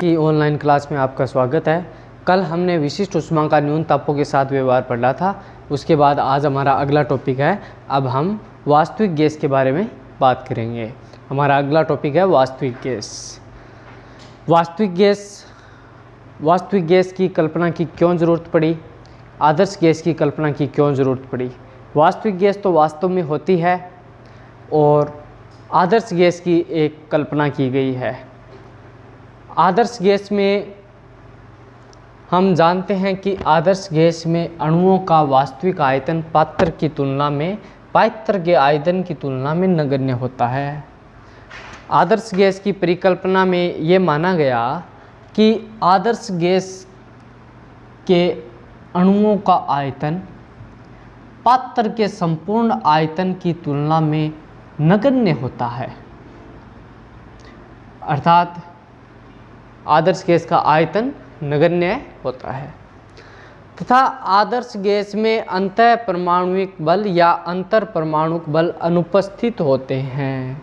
की online class में आपका स्वागत है। कल हमने विशिष्ट ऊष्मा का न्यून तापों के साथ व्यवहार पढ़ा था। उसके बाद आज हमारा अगला टॉपिक है, अब हम वास्तविक गैस के बारे में बात करेंगे। हमारा अगला टॉपिक है वास्तविक गैस। वास्तविक गैस की कल्पना की क्यों ज़रूरत पड़ी, आदर्श गैस की कल्पना की क्यों ज़रूरत पड़ी। वास्तविक गैस तो वास्तव में होती है और आदर्श गैस की एक कल्पना की गई है। आदर्श गैस में हम जानते हैं कि आदर्श गैस में अणुओं का वास्तविक आयतन पात्र की तुलना में पात्र के आयतन की तुलना में नगण्य होता है। आदर्श गैस की परिकल्पना में ये माना गया कि आदर्श गैस के अणुओं का आयतन पात्र के संपूर्ण आयतन की तुलना में नगण्य होता है। अर्थात आदर्श गैस का आयतन नगण्य होता है तथा आदर्श गैस में अंतः परमाणुक बल या अंतर परमाणुक बल अनुपस्थित होते हैं।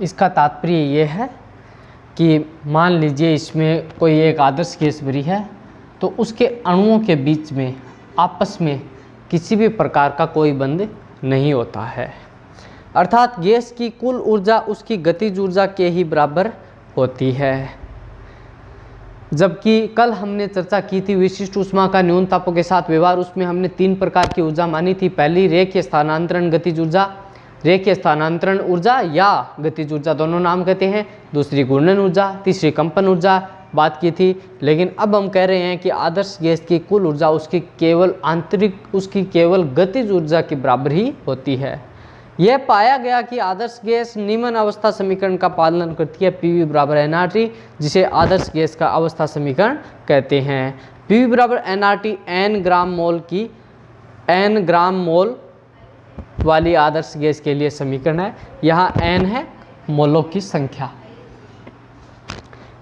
इसका तात्पर्य ये है कि मान लीजिए इसमें कोई एक आदर्श गैस भरी है तो उसके अणुओं के बीच में आपस में किसी भी प्रकार का कोई बंध नहीं होता है। अर्थात गैस की कुल ऊर्जा उसकी गतिज ऊर्जा के ही बराबर होती है। जबकि कल हमने चर्चा की थी विशिष्ट ऊष्मा का न्यून तापों के साथ व्यवहार, उसमें हमने 3 प्रकार की ऊर्जा मानी थी। पहली रेखीय स्थानांतरण गतिज ऊर्जा, रेखीय स्थानांतरण ऊर्जा या गतिज ऊर्जा दोनों नाम कहते हैं। दूसरी घूर्णन ऊर्जा, तीसरी कंपन ऊर्जा बात की थी। लेकिन अब हम कह रहे हैं कि आदर्श गैस की कुल ऊर्जा उसकी केवल गतिज ऊर्जा के बराबर ही होती है। यह पाया गया कि आदर्श गैस निम्न अवस्था समीकरण का पालन करती है, PV बराबर nRT, जिसे आदर्श गैस का अवस्था समीकरण कहते हैं। PV बराबर nRT n ग्राम मोल वाली आदर्श गैस के लिए समीकरण है। यहाँ n है मोलों की संख्या।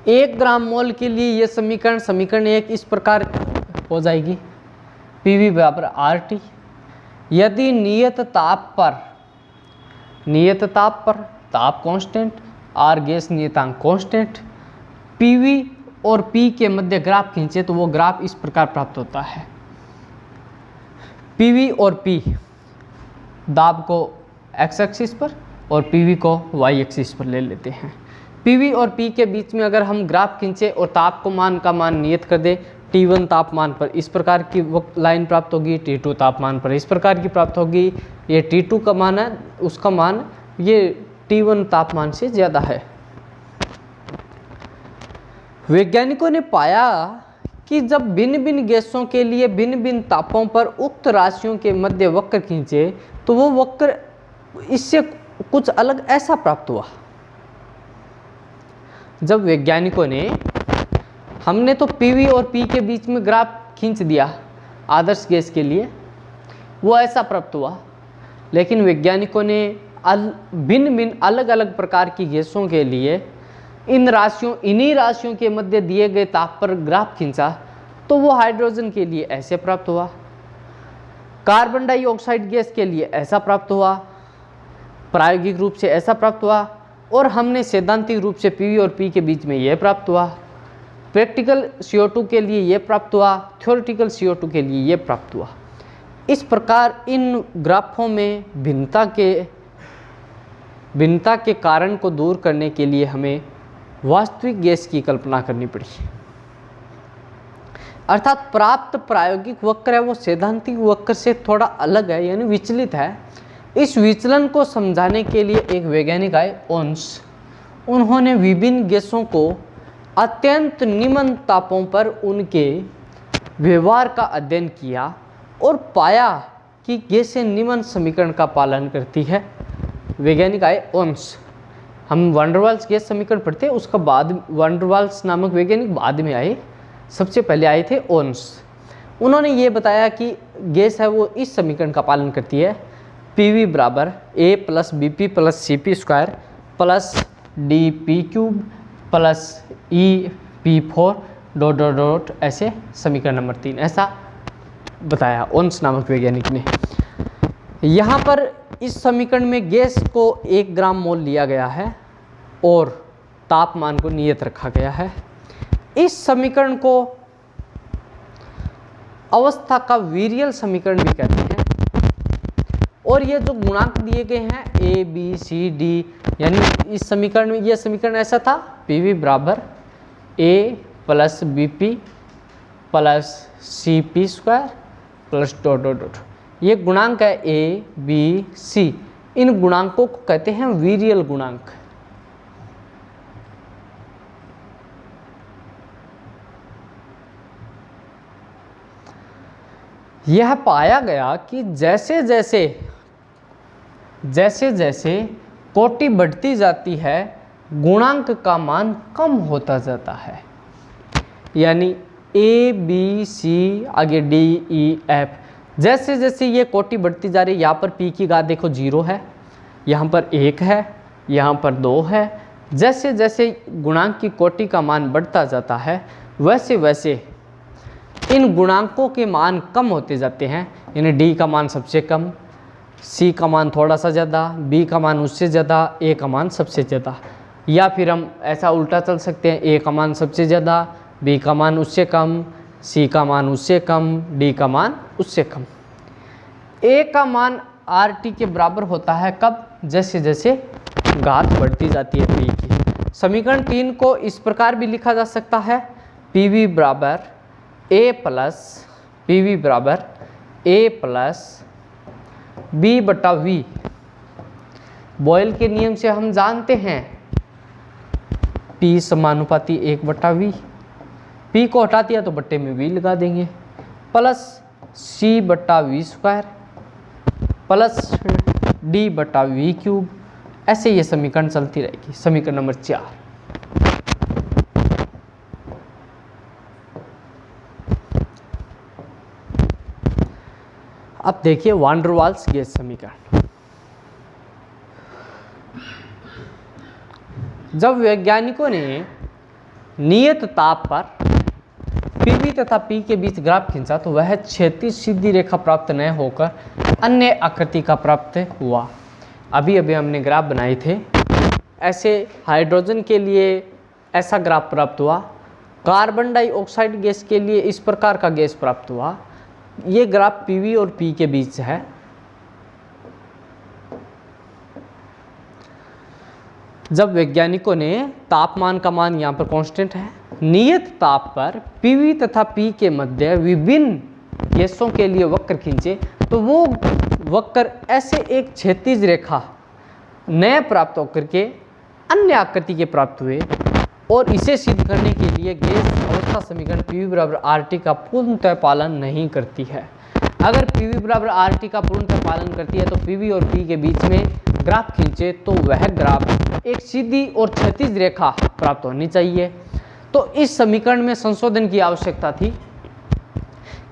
1 ग्राम मोल के लिए यह समीकरण 1 इस प्रकार हो जाएगी, PV बराबर RT। यदि नियत ताप पर ताप कांस्टेंट, R गैस नियतांक कांस्टेंट, PV और P के मध्य ग्राफ खींचे तो वो ग्राफ इस प्रकार प्राप्त होता है। PV और P दाब को x एक्सिस पर और PV को y एक्सिस पर ले लेते हैं। PV और P के बीच में अगर हम ग्राफ खींचे और ताप को मान नियत कर दे, T1 तापमान पर इस प्रकार की लाइन प्राप्त होगी, T2 तापमान पर इस प्रकार की प्राप्त होगी। ये T2 का मान है, उसका मान ये T1 तापमान से ज़्यादा है। वैज्ञानिकों ने पाया कि जब भिन्न भिन्न गैसों के लिए भिन्न भिन्न तापों पर उक्त राशियों के मध्य वक्र खींचे तो वो वक्र इससे कुछ अलग ऐसा प्राप्त हुआ। जब वैज्ञानिकों ने हमने तो PV और P के बीच में ग्राफ खींच दिया आदर्श गैस के लिए, वो ऐसा प्राप्त हुआ। लेकिन वैज्ञानिकों ने भिन्न भिन्न अलग अलग प्रकार की गैसों के लिए इन्हीं राशियों के मध्य दिए गए ताप पर ग्राफ खींचा तो वो हाइड्रोजन के लिए ऐसे प्राप्त हुआ, कार्बन डाइऑक्साइड गैस के लिए ऐसा प्राप्त हुआ, प्रायोगिक रूप से ऐसा प्राप्त हुआ, और हमने सैद्धांतिक रूप से PV और P के बीच में यह प्राप्त हुआ। प्रैक्टिकल CO2 के लिए यह प्राप्त हुआ, थ्योरेटिकल CO2 के लिए यह प्राप्त हुआ। इस प्रकार इन ग्राफों में भिन्नता के कारण को दूर करने के लिए हमें वास्तविक गैस की कल्पना करनी पड़ी। अर्थात प्राप्त प्रायोगिक वक्र है वो सैद्धांतिक वक्र से थोड़ा अलग है, यानी विचलित है। इस विचलन को समझाने के लिए एक वैज्ञानिक आए, ओन्स। उन्होंने विभिन्न गैसों को अत्यंत निम्न तापों पर उनके व्यवहार का अध्ययन किया और पाया कि गैसें निम्न समीकरण का पालन करती है। वैज्ञानिक आए ओन्स। हम वैन डर वाल्स गैस समीकरण पढ़ते, उसका बाद वैन डर वाल्स नामक वैज्ञानिक बाद में आए, सबसे पहले आए थे ओन्स। उन्होंने ये बताया कि गैस है वो इस समीकरण का पालन करती है, PV बराबर A + BP + CP² + DP³ + EP4 ... ऐसे समीकरण नंबर 3 ऐसा बताया ओन्स नामक वैज्ञानिक ने। यहाँ पर इस समीकरण में गैस को 1 ग्राम मोल लिया गया है और तापमान को नियत रखा गया है। इस समीकरण को अवस्था का वीरियल समीकरण भी कहते हैं। और ये जो गुणांक दिए गए हैं ए बी सी डी, यानी इस समीकरण में, ये समीकरण ऐसा था पीवी बराबर A plus B P plus C P square plus dot dot dot, ये गुणांक है ए बी सी। इन गुणांकों को कहते हैं वीरियल गुणांक। यह पाया गया कि जैसे जैसे कोटि बढ़ती जाती है गुणांक का मान कम होता जाता है। यानी ए बी सी आगे डी ई एफ, जैसे जैसे ये कोटि बढ़ती जा रही है, यहाँ पर पी की घात देखो 0 है, यहाँ पर 1 है, यहाँ पर 2 है। जैसे जैसे गुणांक की कोटि का मान बढ़ता जाता है वैसे वैसे इन गुणांकों के मान कम होते जाते हैं। यानी डी का मान सबसे कम, सी का मान थोड़ा सा ज़्यादा, बी का मान उससे ज़्यादा, ए का मान सबसे ज़्यादा। या फिर हम ऐसा उल्टा चल सकते हैं, ए का मान सबसे ज़्यादा, बी का मान उससे कम, सी का मान उससे कम, डी का मान उससे कम। ए का मान आर टी के बराबर होता है कब? जैसे जैसे घात बढ़ती जाती है पी की। समीकरण 3 को इस प्रकार भी लिखा जा सकता है, पी वी बराबर ए प्लस बी बटा वी। बॉयल के नियम से हम जानते हैं P समानुपाती 1 बटा वी। P को हटा दिया तो बट्टे में V लगा देंगे, प्लस C बटा वी स्क्वायर प्लस D बटा वी क्यूब। ऐसे ये समीकरण चलती रहेगी। समीकरण नंबर 4। अब देखिए वान डर वाल्स गैस समीकरण। जब वैज्ञानिकों ने नियत ताप पर पीवी तथा पी के बीच ग्राफ खींचा तो वह क्षैतिज सीधी रेखा प्राप्त न होकर अन्य आकृति का प्राप्त हुआ। अभी अभी हमने ग्राफ बनाए थे, ऐसे हाइड्रोजन के लिए ऐसा ग्राफ प्राप्त हुआ, कार्बन डाइऑक्साइड गैस के लिए इस प्रकार का गैस प्राप्त हुआ। ये ग्राफ पीवी और पी के बीच है। जब वैज्ञानिकों ने तापमान का मान यहाँ पर कांस्टेंट है, नियत ताप पर पीवी तथा पी के मध्य विभिन्न गैसों के लिए वक्र खींचे तो वो वक्र ऐसे एक क्षैतिज रेखा नए प्राप्त होकर के अन्य आकृति के प्राप्त हुए। और इसे सिद्ध करने के लिए गैस अवस्था समीकरण पीवी बराबर आर टी का पूर्णतः पालन नहीं करती है। अगर पीवी बराबर आर टी का पूर्णतः पालन करती है तो पीवी और पी के बीच में ग्राफ खींचे तो वह ग्राफ एक सीधी और क्षैतिज रेखा प्राप्त होनी चाहिए। तो इस समीकरण में संशोधन की आवश्यकता थी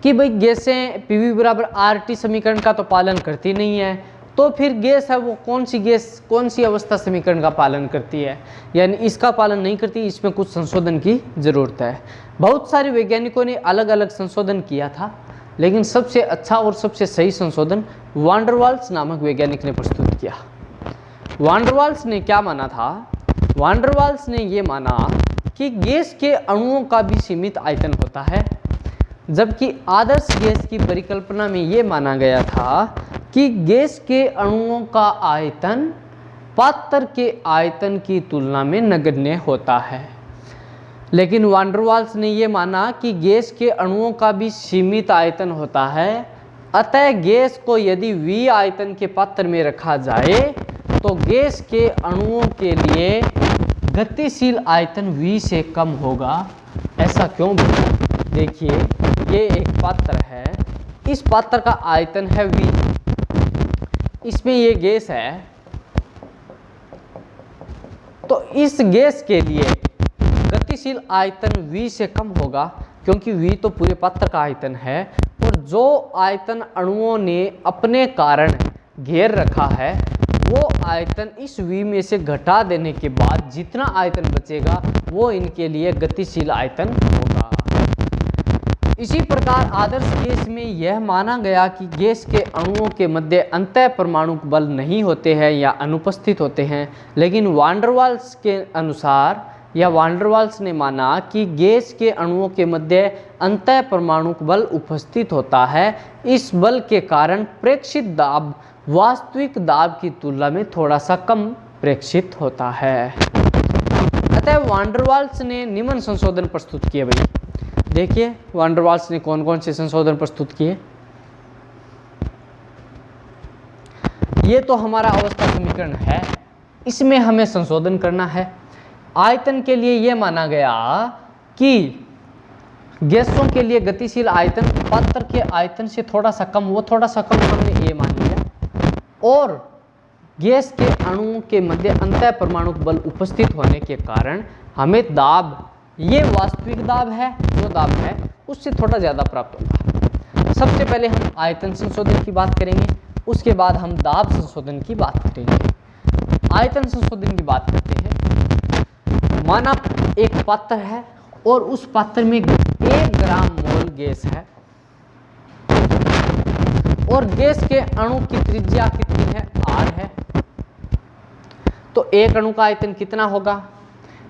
कि भाई गैसें पीवी बराबर आर टी समीकरण का तो पालन करती नहीं है, तो फिर गैस है वो कौन सी गैस कौन सी अवस्था समीकरण का पालन करती है, यानी इसका पालन नहीं करती। इसमें कुछ संशोधन की ज़रूरत है। बहुत सारे वैज्ञानिकों ने अलग अलग संशोधन किया था, लेकिन सबसे अच्छा और सबसे सही संशोधन वान डर वाल्स नामक वैज्ञानिक ने प्रस्तुत किया। वान डर वाल्स ने क्या माना था? वान डर वाल्स ने ये माना कि गैस के अणुओं का भी सीमित आयतन होता है, जबकि आदर्श गैस की परिकल्पना में ये माना गया था कि गैस के अणुओं का आयतन पात्र के आयतन की तुलना में नगण्य होता है। लेकिन वान डर वाल्स ने ये माना कि गैस के अणुओं का भी सीमित आयतन होता है, अतः गैस को यदि V आयतन के पात्र में रखा जाए तो गैस के अणुओं के लिए गतिशील आयतन V से कम होगा। ऐसा क्यों बोला? देखिए, ये एक पात्र है, इस पात्र का आयतन है V, इसमें ये गैस है, तो इस गैस के लिए गतिशील आयतन V से कम होगा, क्योंकि V तो पूरे पात्र का आयतन है। और जो आयतन अणुओं ने अपने कारण घेर रखा है वो आयतन इस V में से घटा देने के बाद जितना आयतन बचेगा वो इनके लिए गतिशील आयतन होगा। इसी प्रकार आदर्श गैस में यह माना गया कि गैस के अणुओं के मध्य अंतः परमाणु बल नहीं होते हैं या अनुपस्थित होते हैं, लेकिन वान डर वाल्स के अनुसार या वान डर वाल्स ने माना कि गैस के अणुओं के मध्य अंतः परमाणु बल उपस्थित होता है। इस बल के कारण प्रेक्षित दाब वास्तविक दाब की तुलना में थोड़ा सा कम प्रेक्षित होता है। अतः वान डर वाल्स ने निम्न संशोधन प्रस्तुत किए। भाई देखिए वान डर वाल्स ने कौन कौन से संशोधन प्रस्तुत किए। ये तो हमारा अवस्था समीकरण है, इसमें हमें संशोधन करना है। आयतन के लिए यह माना गया कि गैसों के लिए गतिशील आयतन पात्र के आयतन से थोड़ा सा कम, वो थोड़ा सा कम हमने ए मान लिया। और गैस के अणुओं के मध्य अंतः परमाणु बल उपस्थित होने के कारण हमें दाब, ये वास्तविक दाब है, जो दाब है उससे थोड़ा ज़्यादा प्राप्त होगा। सबसे पहले हम आयतन संशोधन की बात करेंगे, उसके बाद हम दाब संशोधन की बात करेंगे। आयतन संशोधन की बात करते हैं। माना एक पात्र है और उस पात्र में 1 ग्राम मोल गैस है और गैस के अणु की त्रिज्या कितनी है, r है। तो एक अणु का आयतन कितना होगा?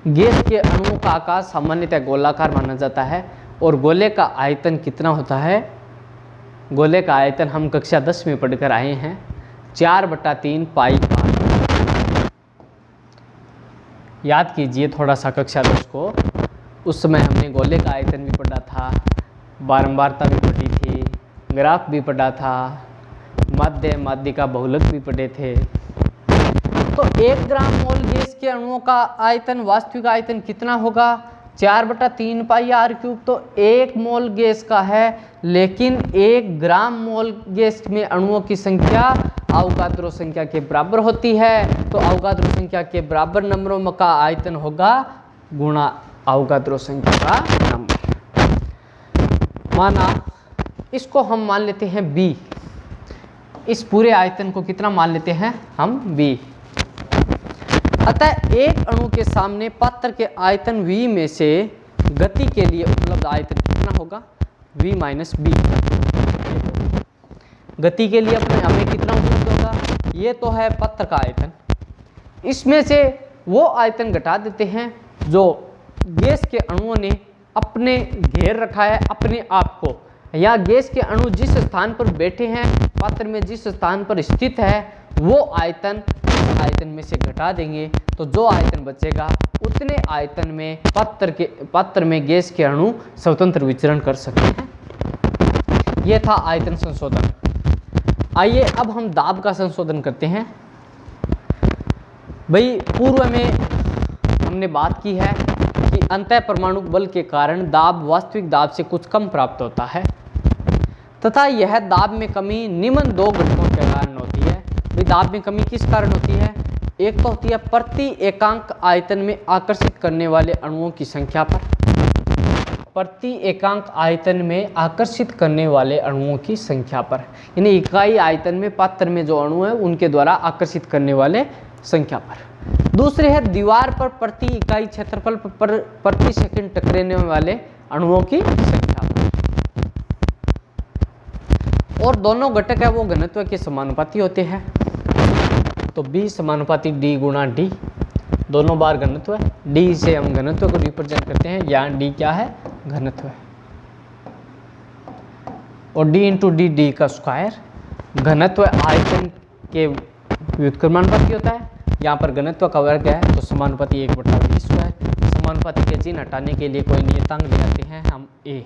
गैस के अणुओं का आकार सामान्यतः गोलाकार माना जाता है और गोले का आयतन कितना होता है? गोले का आयतन हम कक्षा 10 में पढ़कर आए हैं 4/3 पाई r। याद कीजिए थोड़ा सा कक्षा 10 को, उस समय हमने गोले का आयतन भी पढ़ा था, बारंबारता भी पढ़ी थी, ग्राफ भी पढ़ा था, माध्य का बहुलक भी पढ़े थे। तो 1 ग्राम मोल गैस के अणुओं का आयतन, वास्तविक आयतन कितना होगा? 4/3 पाई r³। तो 1 मोल गैस का है, लेकिन 1 ग्राम मोल गैस में अणुओं की संख्या अवोगाद्रो संख्या के बराबर होती है। तो अवोगाद्रो संख्या के बराबर नंबरों का आयतन होगा गुणा अवोगाद्रो संख्या का नंबर। माना इसको हम मान लेते हैं b, इस पूरे आयतन को कितना मान लेते हैं हम? b। अतः एक अणु के सामने पात्र के आयतन v में से गति के लिए उपलब्ध आयतन कितना होगा? v minus b। गति के लिए अपने हमें कितना उपलब्ध होगा? ये तो है पात्र का आयतन, इसमें से वो आयतन घटा देते हैं जो गैस के अणुओं ने अपने घेर रखा है अपने आप को, या गैस के अणु जिस स्थान पर बैठे हैं पात्र में, जिस स्थान पर स्थित है, वो आयतन आयतन में से घटा देंगे। तो जो आयतन बचेगा उतने आयतन में पात्र में गैस के अणु स्वतंत्र विचरण कर सकते हैं। यह था आयतन संशोधन। आइए अब हम दाब का संशोधन करते हैं। भाई पूर्व में हमने बात की है कि अंतः परमाणु बल के कारण दाब वास्तविक दाब से कुछ कम प्राप्त होता है तथा यह दाब में कमी निम्न 2 घटकों के कारण होती है। भाई दाब में कमी किस कारण होती है? एक तो होती है प्रति एकांक आयतन में आकर्षित करने वाले अणुओं की संख्या पर, प्रति एकांक आयतन में आकर्षित करने वाले अणुओं की संख्या पर, यानी इकाई आयतन में पात्र में जो अणु है उनके द्वारा आकर्षित करने वाले संख्या पर। दूसरे है दीवार पर प्रति इकाई क्षेत्रफल पर प्रति सेकंड टकराने वाले अणुओं की संख्या पर। और दोनों घटक है वो घनत्व के समानुपाती होते हैं। तो B समानुपाती D गुणा D, दोनों बार घनत्व है। D से हम घनत्व को रिप्रेजेंट करते हैं, यहाँ D क्या है? घनत्व है। और D इंटू D, D का स्क्वायर। घनत्व आयतन के व्युत्क्रमानुपाती होता है, यहाँ पर घनत्व का वर्ग है तो समानुपाती 1/v स्क्वायर। समानुपाती के चिन्ह हटाने के लिए कोई नियतांक लगाते हैं हम A,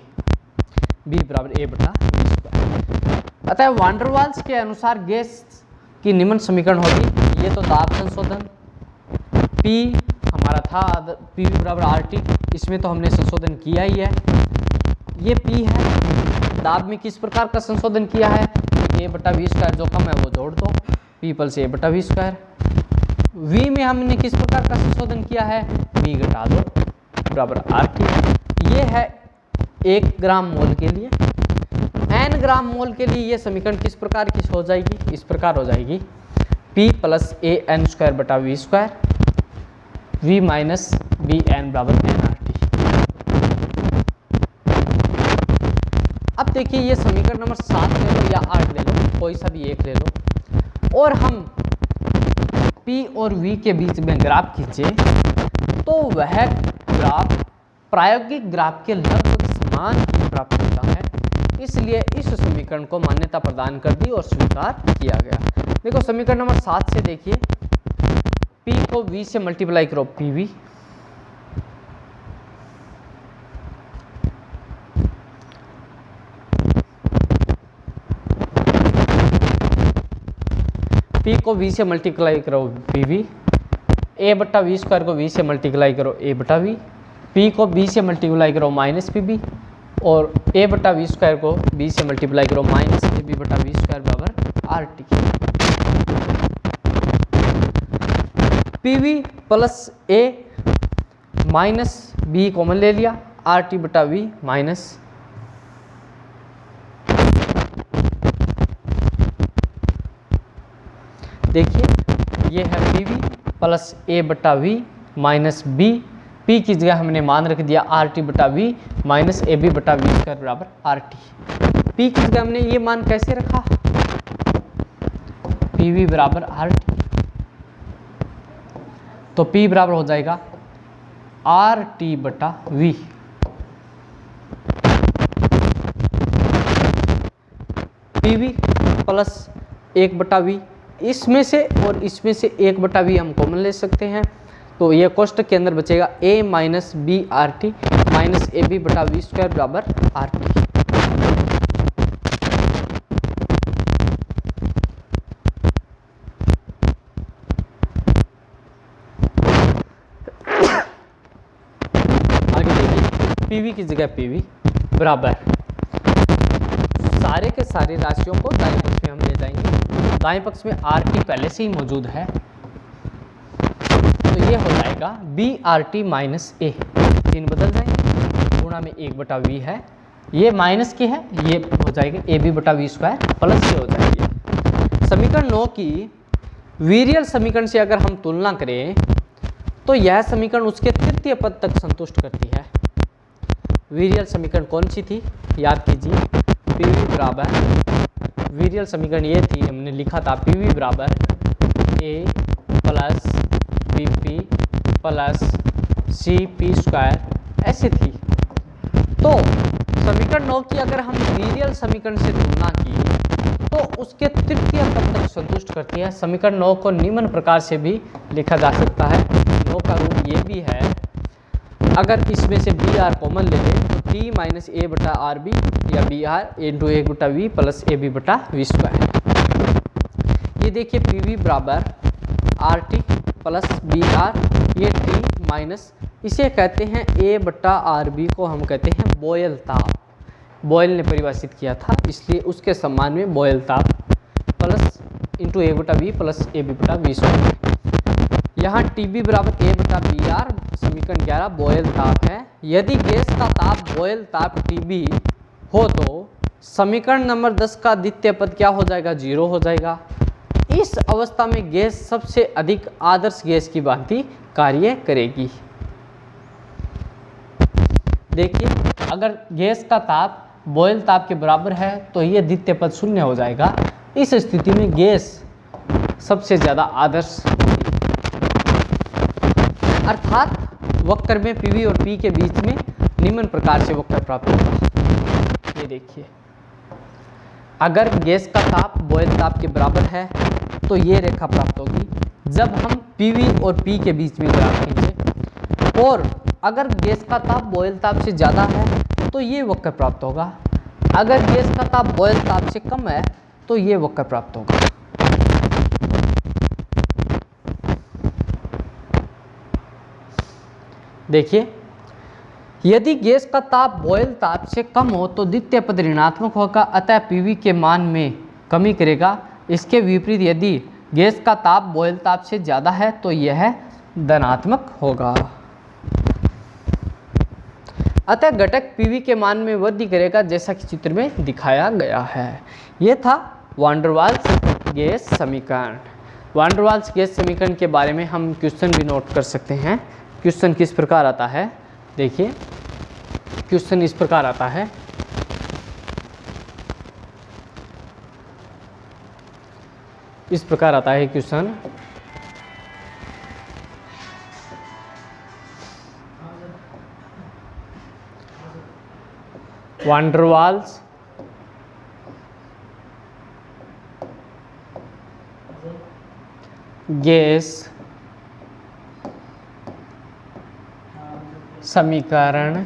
B बराबर A/v स्क्वायर। अतः वान डर वाल्स के अनुसार गैस की निम्न समीकरण होगी। ये तो दाब संशोधन, P हमारा था P बराबर RT, इसमें तो हमने संशोधन किया ही है। ये P है। दाब में किस प्रकार का संशोधन किया है? A/v स्क्वायर जो कम है वो जोड़ दो, P plus A/v square. V में हमने किस प्रकार का संशोधन किया है? V घटा दो बराबर RT। ये है 1 ग्राम मोल के लिए। n ग्राम मोल के लिए ये समीकरण किस प्रकार की हो जाएगी? इस प्रकार हो जाएगी P प्लस AN स्क्वायर बटा V square, V minus BN बराबर nRT। अब देखिए ये समीकरण नंबर 7 ले लो या 8 ले लो, कोई सा भी एक ले लो, और हम P और V के बीच में ग्राफ खींचे तो वह ग्राफ प्रायोगिक ग्राफ के लगभग समान ही प्राप्त होता है। इसलिए इस समीकरण को मान्यता प्रदान कर दी और स्वीकार किया गया। देखो समीकरण नंबर 7 से देखिए, P को V से मल्टीप्लाई करो PV, P को V से मल्टीप्लाई करो PV, A बट्टा वी स्क्वायर को V से मल्टीप्लाई करो A बटा V, P को B से मल्टीप्लाई करो माइनस PB, और A बटा वी स्क्वायर को B से मल्टीप्लाई करो माइनस AB बटा वी स्क्वायर बराबर RT। PV plus A minus B common ले लिया, RT बटा V माइनस देखिए ये है PV प्लस A बटा V माइनस B, P की जगह हमने मान रख दिया RT बटा V माइनस AB बटा V स्क्वायर बराबर RT। P की जगह हमने ये मान कैसे रखा, PV बराबर RT, तो P बराबर हो जाएगा RT बटा V। PV प्लस 1 बटा V, इसमें से और इसमें से 1 बटा V हम कॉमन ले सकते हैं, तो ये कोष्टक के अंदर बचेगा A minus B R T minus A B बटा वी स्क्वायर बराबर आर टी। आगे देखिए PV की जगह PV बराबर सारे के सारे राशियों को दाएं पक्ष में हम ले जाएंगे। दाएं पक्ष में आर टी पहले से ही मौजूद है, तो ये हो जाएगा बी आर टी माइनस ए, तीन बदल जाएंगे, गुणा में 1 बटा वी है, ये माइनस की है, ये हो जाएगा ए बी बटा वी स्क्वायर प्लस ये हो जाएगी। समीकरण 9 की वीरियल समीकरण से अगर हम तुलना करें तो यह समीकरण उसके तृतीय पद तक संतुष्ट करती है। वीरियल समीकरण कौन सी थी, याद कीजिए, PV बराबर, वीरियल समीकरण ये थी, हमने लिखा था PV बराबर A plus BP plus CP square, ऐसे थी। तो समीकरण 9 की अगर हम वीरियल समीकरण से तुलना की तो उसके तृतीय पद तक संतुष्ट करती है। समीकरण 9 को निम्न प्रकार से भी लिखा जा सकता है, 9 का रूप ये भी है, अगर इसमें से बी आर कॉमन ले लें तो टी माइनस ए बटा आर बी या बी आर इंटू ए बटा वी प्लस ए बी बटा वी स्क्वायर। ये देखिए PV बराबर R T plus B R, ये टी माइनस, इसे कहते हैं ए बटा आर बी को हम कहते हैं बॉयल ताप, बॉयल ने परिभाषित किया था इसलिए उसके सम्मान में बॉयल ताप प्लस इंटू ए बटा वी प्लस ए बी बटा वी स्क्वायर। यहाँ TB बराबर ए बटा बी आर, समीकरण 11 बॉयल ताप है। यदि गैस का ताप बॉयल ताप TB हो तो समीकरण नंबर 10 का द्वितीय पद क्या हो जाएगा, 0 हो जाएगा। इस अवस्था में गैस सबसे अधिक आदर्श गैस की भांति कार्य करेगी। देखिए अगर गैस का ताप बॉयल ताप के बराबर है तो ये द्वितीय पद 0 हो जाएगा। इस स्थिति में गैस सबसे ज्यादा आदर्श, अर्थात वक्र में PV और P के बीच में निम्न प्रकार से वक्र प्राप्त होगा। ये देखिए अगर गैस का ताप बॉयल ताप के बराबर है तो ये रेखा प्राप्त होगी जब हम PV और P के बीच में ग्राफ खींचे, और अगर गैस का ताप बॉयल ताप से ज़्यादा है तो ये वक्र प्राप्त होगा, अगर गैस का ताप बॉयल ताप से कम है तो ये वक्र प्राप्त होगा। देखिए यदि गैस का ताप बॉयल ताप से कम हो तो द्वितीय पद ऋणात्मक होगा, अतः PV के मान में कमी करेगा। इसके विपरीत यदि गैस का ताप बॉयल ताप से ज़्यादा है तो यह धनात्मक होगा, अतः घटक PV के मान में वृद्धि करेगा, जैसा कि चित्र में दिखाया गया है। यह था वान डर वाल्स गैस समीकरण। वान डर वाल्स गैस समीकरण के बारे में हम क्वेश्चन भी नोट कर सकते हैं। क्वेश्चन किस प्रकार आता है, देखिए क्वेश्चन इस प्रकार आता है, इस प्रकार आता है क्वेश्चन। वान डर वाल्स गैस समीकरण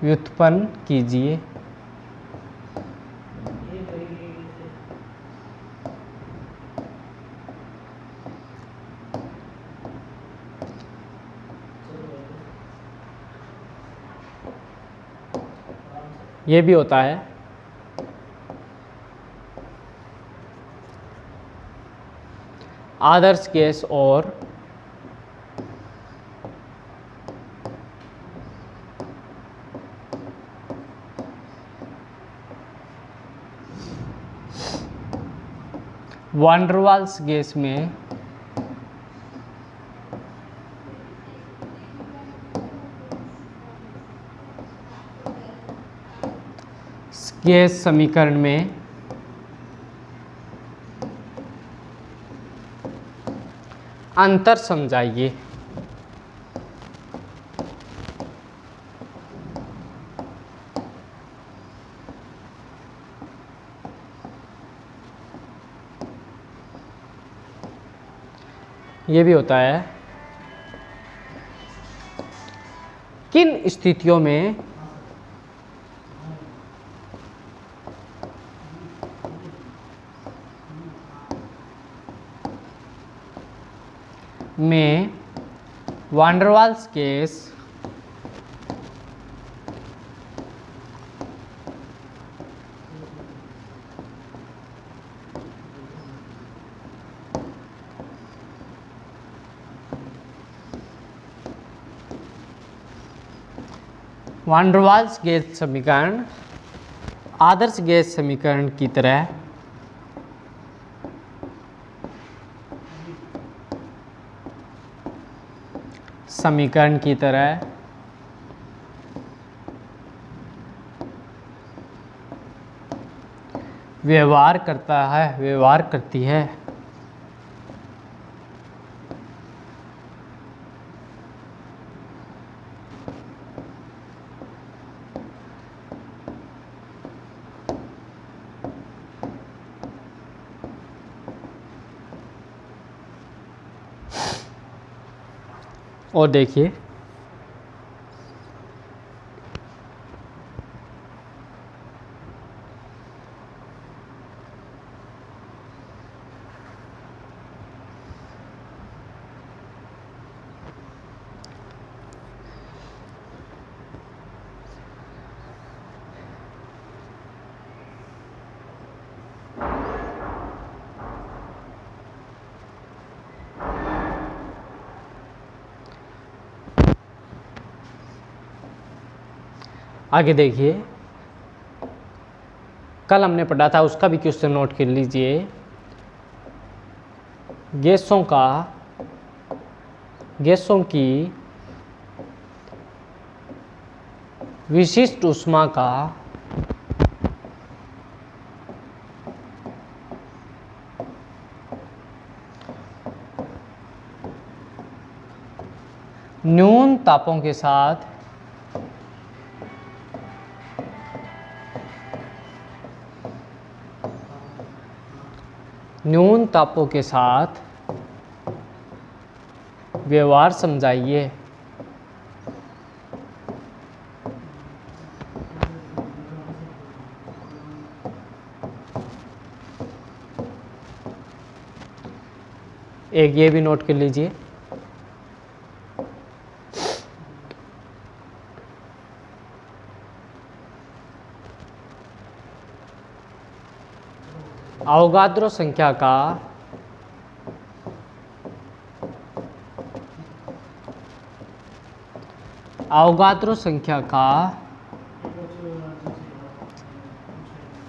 व्युत्पन्न कीजिए। ये भी होता है आदर्श गैस और वान डर वाल्स गैस में गैस समीकरण में अंतर समझाइए। ये भी होता है किन स्थितियों में वान डर वाल्स गैस वान डर वाल्स गैस समीकरण आदर्श गैस समीकरण की तरह व्यवहार करती है। और देखिए आगे देखिए, कल हमने पढ़ा था उसका भी क्वेश्चन नोट कर लीजिए। गैसों की विशिष्ट ऊष्मा का न्यून तापों के साथ व्यवहार समझाइए। एक ये भी नोट कर लीजिए। अवोगाद्रो संख्या का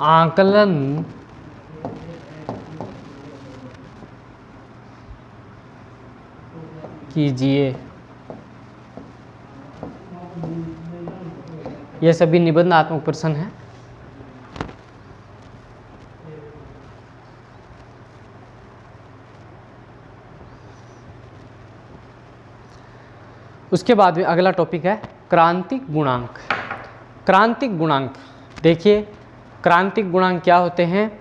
आकलन कीजिए। यह सभी निबंधात्मक प्रश्न हैं। उसके बाद में अगला टॉपिक है क्रांतिक गुणांक। क्रांतिक गुणांक, देखिए क्रांतिक गुणांक क्या होते हैं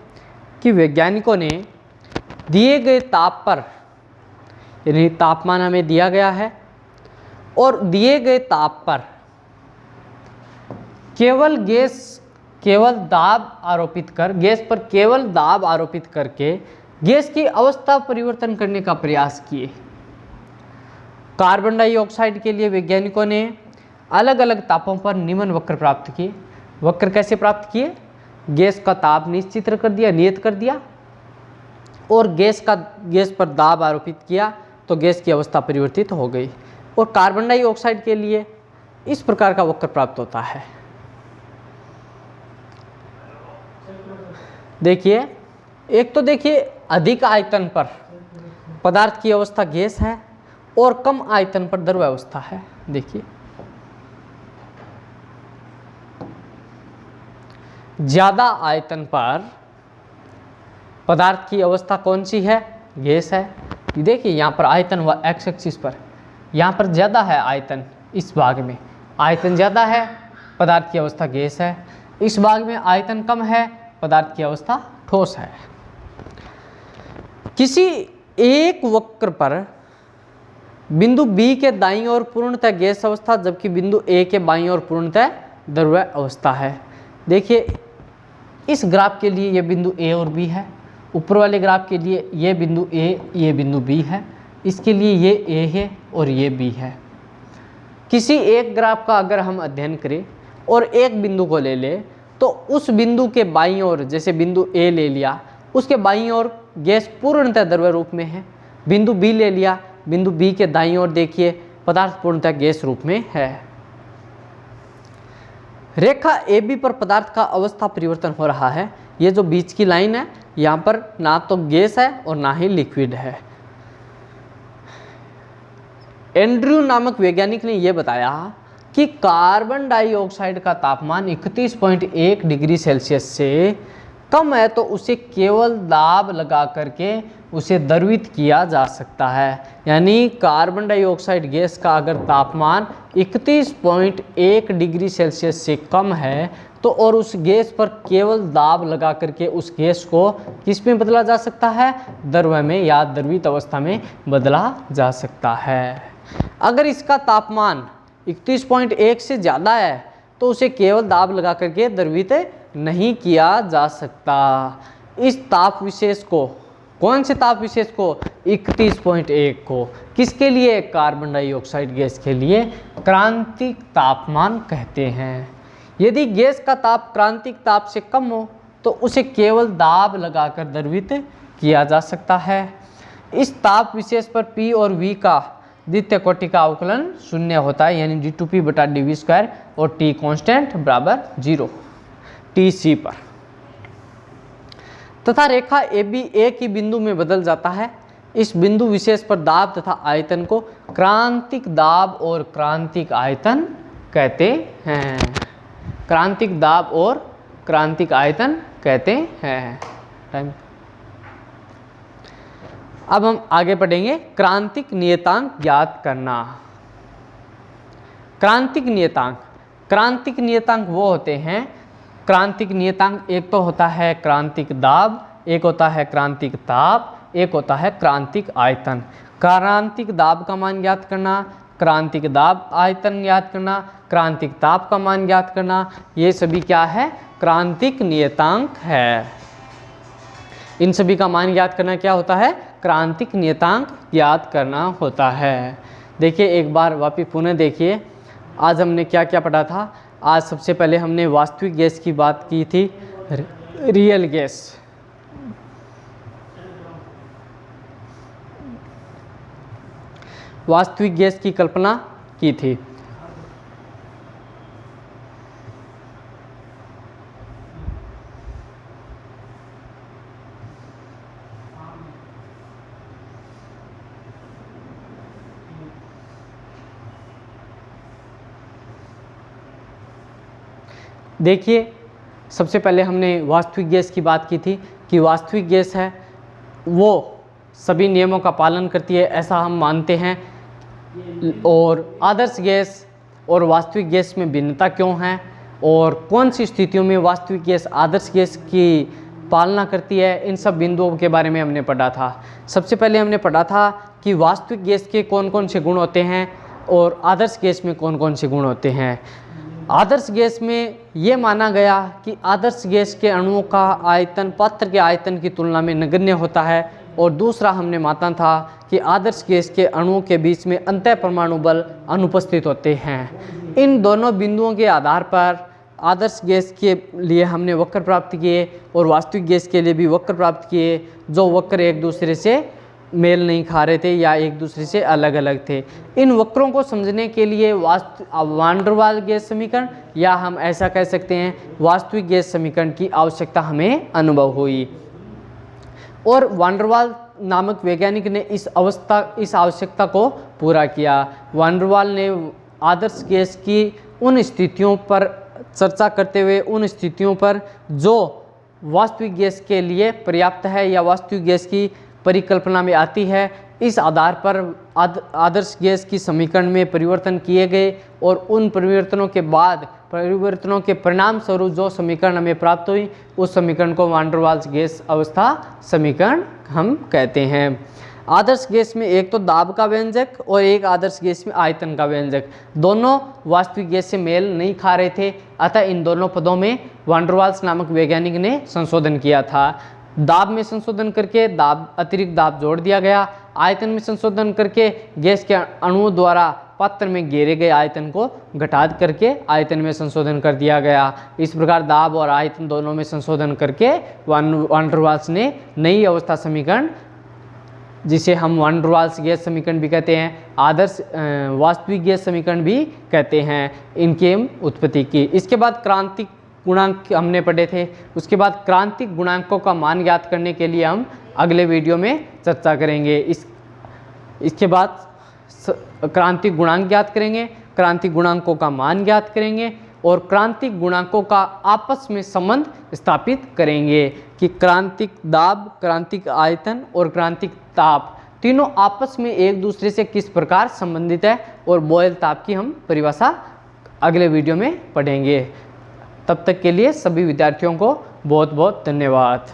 कि वैज्ञानिकों ने दिए गए ताप पर, यानी तापमान हमें दिया गया है और दिए गए ताप पर केवल दाब आरोपित कर, गैस पर केवल दाब आरोपित करके गैस की अवस्था परिवर्तन करने का प्रयास किए। कार्बन डाइऑक्साइड के लिए वैज्ञानिकों ने अलग अलग तापों पर निम्न वक्र प्राप्त किए। वक्र कैसे प्राप्त किए? गैस का ताप निश्चित कर दिया, नियत कर दिया, और गैस पर दाब आरोपित किया तो गैस की अवस्था परिवर्तित हो गई। और कार्बन डाइऑक्साइड के लिए इस प्रकार का वक्र प्राप्त होता है। देखिए, एक तो देखिए अधिक आयतन पर पदार्थ की अवस्था गैस है और कम आयतन पर द्रव अवस्था है। देखिए ज्यादा आयतन पर पदार्थ की अवस्था कौन सी है? गैस है। देखिए यहाँ पर आयतन व एक्स एक्सिस पर, यहाँ पर ज़्यादा है आयतन, इस भाग में आयतन ज़्यादा है, पदार्थ की अवस्था गैस है। इस भाग में आयतन कम है, पदार्थ की अवस्था ठोस है। किसी एक वक्र पर बिंदु बी के दाईं ओर पूर्णतः गैस अवस्था, जबकि बिंदु ए के बाईं ओर पूर्णतः द्रव्य अवस्था है। देखिए इस ग्राफ के लिए ये बिंदु ए और बी है, ऊपर वाले ग्राफ के लिए ये बिंदु ए, ये बिंदु बी है, इसके लिए ये ए है और ये बी है। किसी एक ग्राफ का अगर हम अध्ययन करें और एक बिंदु को ले लें तो उस बिंदु के बाईं ओर, जैसे बिंदु ए ले लिया, उसके बाईं ओर गैस पूर्णतः द्रव्य रूप में है। बिंदु बी ले लिया, बिंदु बी के दाईं ओर देखिए पदार्थ पूर्णतः गैस रूप में है। रेखा ए बी पर पदार्थ का अवस्था परिवर्तन हो रहा है। ये जो बीच की लाइन है, यहाँ पर ना तो गैस है और ना ही लिक्विड है। एंड्रयू नामक वैज्ञानिक ने यह बताया कि कार्बन डाइऑक्साइड का तापमान 31.1 डिग्री सेल्सियस से कम है तो उसे केवल दाब लगा करके उसे द्रवित किया जा सकता है। यानी कार्बन डाइऑक्साइड गैस का अगर तापमान 31.1 डिग्री सेल्सियस से कम है तो और उस गैस पर केवल दाब लगा करके उस गैस को किस में बदला जा सकता है? द्रव्य में या द्रवित अवस्था में बदला जा सकता है। अगर इसका तापमान 31.1 से ज़्यादा है तो उसे केवल दाब लगा करके द्रवित नहीं किया जा सकता। इस ताप विशेष को, कौन से ताप विशेष को? 31.1 को। किसके लिए? कार्बन डाइऑक्साइड गैस के लिए क्रांतिक तापमान कहते हैं। यदि गैस का ताप क्रांतिक ताप से कम हो तो उसे केवल दाब लगाकर द्रवित किया जा सकता है। इस ताप विशेष पर P और V का द्वितीय कोटि का अवकलन शून्य होता है, यानी d2p/dv² और T कांस्टेंट बराबर 0 Tc पर, तथा रेखा AB एक ही बिंदु में बदल जाता है। इस बिंदु विशेष पर दाब तथा आयतन को क्रांतिक दाब और क्रांतिक आयतन कहते हैं। क्रांतिक दाब और क्रांतिक आयतन कहते हैं। टाइम। अब हम आगे बढ़ेंगे। क्रांतिक नियतांक ज्ञात करना। क्रांतिक नियतांक, क्रांतिक नियतांक वो होते हैं, क्रांतिक नियतांक एक तो होता है क्रांतिक दाब, एक होता है क्रांतिक ताप, एक होता है क्रांतिक आयतन। क्रांतिक दाब का मान ज्ञात करना, क्रांतिक दाब आयतन ज्ञात करना, क्रांतिक ताप का मान ज्ञात करना, ये सभी क्या है? क्रांतिक नियतांक है। इन सभी का मान ज्ञात करना क्या होता है? क्रांतिक नियतांक ज्ञात करना होता है। देखिए एक बार वापिस पुनः देखिए, आज हमने क्या क्या पढ़ा था। आज सबसे पहले हमने वास्तविक गैस की बात की थी, रियल गैस। वास्तविक गैस की कल्पना की थी। देखिए सबसे पहले हमने वास्तविक गैस की बात की थी कि वास्तविक गैस है वो सभी नियमों का पालन करती है, ऐसा हम मानते हैं। और आदर्श गैस और वास्तविक गैस में भिन्नता क्यों है, और कौन सी स्थितियों में वास्तविक गैस आदर्श गैस की पालना करती है, इन सब बिंदुओं के बारे में हमने पढ़ा था। सबसे पहले हमने पढ़ा था कि वास्तविक गैस के कौन कौन से गुण होते हैं और आदर्श गैस में कौन कौन से गुण होते हैं। आदर्श गैस में ये माना गया कि आदर्श गैस के अणुओं का आयतन पात्र के आयतन की तुलना में नगण्य होता है, और दूसरा हमने माना था कि आदर्श गैस के अणुओं के बीच में अंतः परमाणु बल अनुपस्थित होते हैं। इन दोनों बिंदुओं के आधार पर आदर्श गैस के लिए हमने वक्र प्राप्त किए और वास्तविक गैस के लिए भी वक्र प्राप्त किए, जो वक्र एक दूसरे से मेल नहीं खा रहे थे या एक दूसरे से अलग अलग थे। इन वक्रों को समझने के लिए वान डेर वाल गैस समीकरण या हम ऐसा कह सकते हैं वास्तविक गैस समीकरण की आवश्यकता हमें अनुभव हुई, और वान डेर वाल नामक वैज्ञानिक ने इस आवश्यकता को पूरा किया। वान डेर वाल ने आदर्श गैस की उन स्थितियों पर चर्चा करते हुए, उन स्थितियों पर जो वास्तविक गैस के लिए पर्याप्त है या वास्तविक गैस की परिकल्पना में आती है, इस आधार पर आदर्श गैस की समीकरण में परिवर्तन किए गए, और उन परिवर्तनों के बाद परिवर्तनों के परिणाम स्वरूप जो समीकरण हमें प्राप्त हुई, उस समीकरण को वान डेर वाल्स गैस अवस्था समीकरण हम कहते हैं। आदर्श गैस में एक तो दाब का व्यंजक और एक आदर्श गैस में आयतन का व्यंजक, दोनों वास्तविक गैस से मेल नहीं खा रहे थे, अतः इन दोनों पदों में वान डेर वाल्स नामक वैज्ञानिक ने संशोधन किया था। दाब में संशोधन करके अतिरिक्त दाब जोड़ दिया गया, आयतन में संशोधन करके गैस के अणुओं द्वारा पात्र में घेरे गए आयतन को घटा करके आयतन में संशोधन कर दिया गया। इस प्रकार दाब और आयतन दोनों में संशोधन करके वान डेर वाल्स ने नई अवस्था समीकरण, जिसे हम वान डेर वाल्स गैस समीकरण भी कहते हैं, आदर्श वास्तविक गैस समीकरण भी कहते हैं, इनकी उत्पत्ति की। इसके बाद क्रांतिक गुणांक हमने पढ़े थे। उसके बाद क्रांतिक गुणांकों का मान ज्ञात करने के लिए हम अगले वीडियो में चर्चा करेंगे। इसके बाद क्रांतिक गुणांक ज्ञात करेंगे, क्रांतिक गुणांकों का मान ज्ञात करेंगे, और क्रांतिक गुणांकों का आपस में संबंध स्थापित करेंगे कि क्रांतिक दाब, क्रांतिक आयतन और क्रांतिक ताप तीनों आपस में एक दूसरे से किस प्रकार संबंधित है, और बॉयल ताप की हम परिभाषा अगले वीडियो में पढ़ेंगे। तब तक के लिए सभी विद्यार्थियों को बहुत बहुत धन्यवाद।